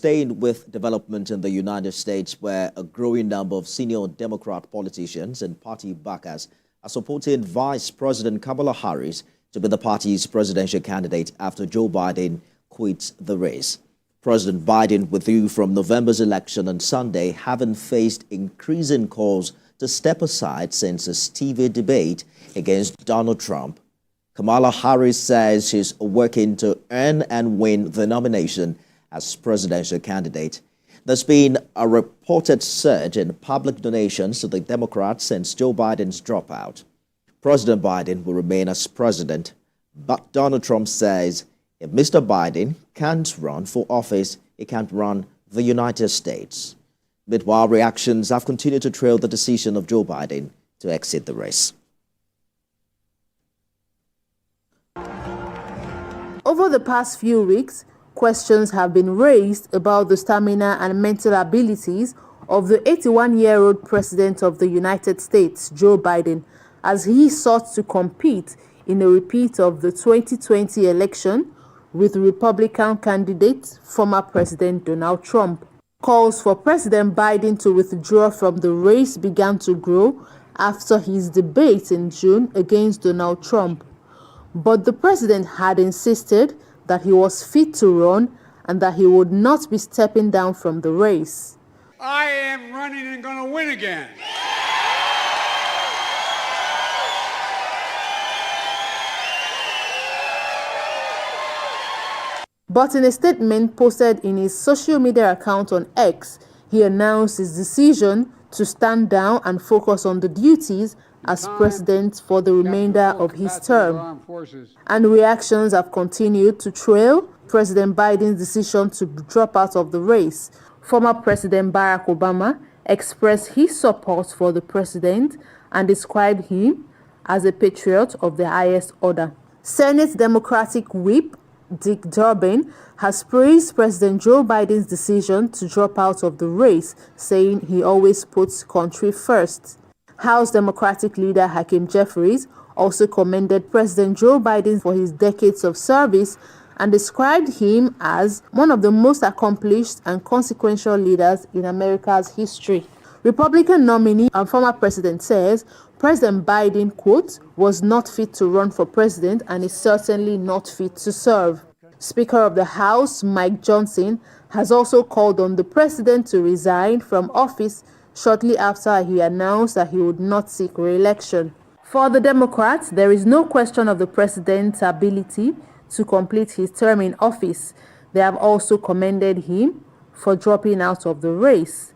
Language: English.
staying with development in the United States, where a growing number of senior Democrat politicians and party backers are supporting Vice President Kamala Harris to be the party's presidential candidate after Joe Biden quits the race. President Biden withdrew from November's election on Sunday, having faced increasing calls to step aside since his TV debate against Donald Trump. Kamala Harris says she's working to earn and win the nomination as presidential candidate. There's been a reported surge in public donations to the Democrats since Joe Biden's dropout. President Biden will remain as president, but Donald Trump says if Mr. Biden can't run for office, he can't run the United States. Meanwhile, reactions have continued to trail the decision of Joe Biden to exit the race. Over the past few weeks, questions have been raised about the stamina and mental abilities of the 81-year-old President of the United States, Joe Biden, as he sought to compete in a repeat of the 2020 election with Republican candidate, former President Donald Trump. Calls for President Biden to withdraw from the race began to grow after his debate in June against Donald Trump. But the president had insisted that he was fit to run and that he would not be stepping down from the race. I am running and going to win again. But in a statement posted in his social media account on X, he announced his decision to stand down and focus on the duties as president for the remainder of his term. And reactions have continued to trail President Biden's decision to drop out of the race. Former President Barack Obama expressed his support for the president and described him as a patriot of the highest order. Senate Democratic Whip Dick Durbin has praised President Joe Biden's decision to drop out of the race, saying he always puts country first. House Democratic leader Hakeem Jeffries also commended President Joe Biden for his decades of service and described him as one of the most accomplished and consequential leaders in America's history. Republican nominee and former president says President Biden, quote, was not fit to run for president and is certainly not fit to serve. Speaker of the House, Mike Johnson, has also called on the president to resign from office shortly after he announced that he would not seek re-election. For the Democrats, there is no question of the president's ability to complete his term in office. They have also commended him for dropping out of the race.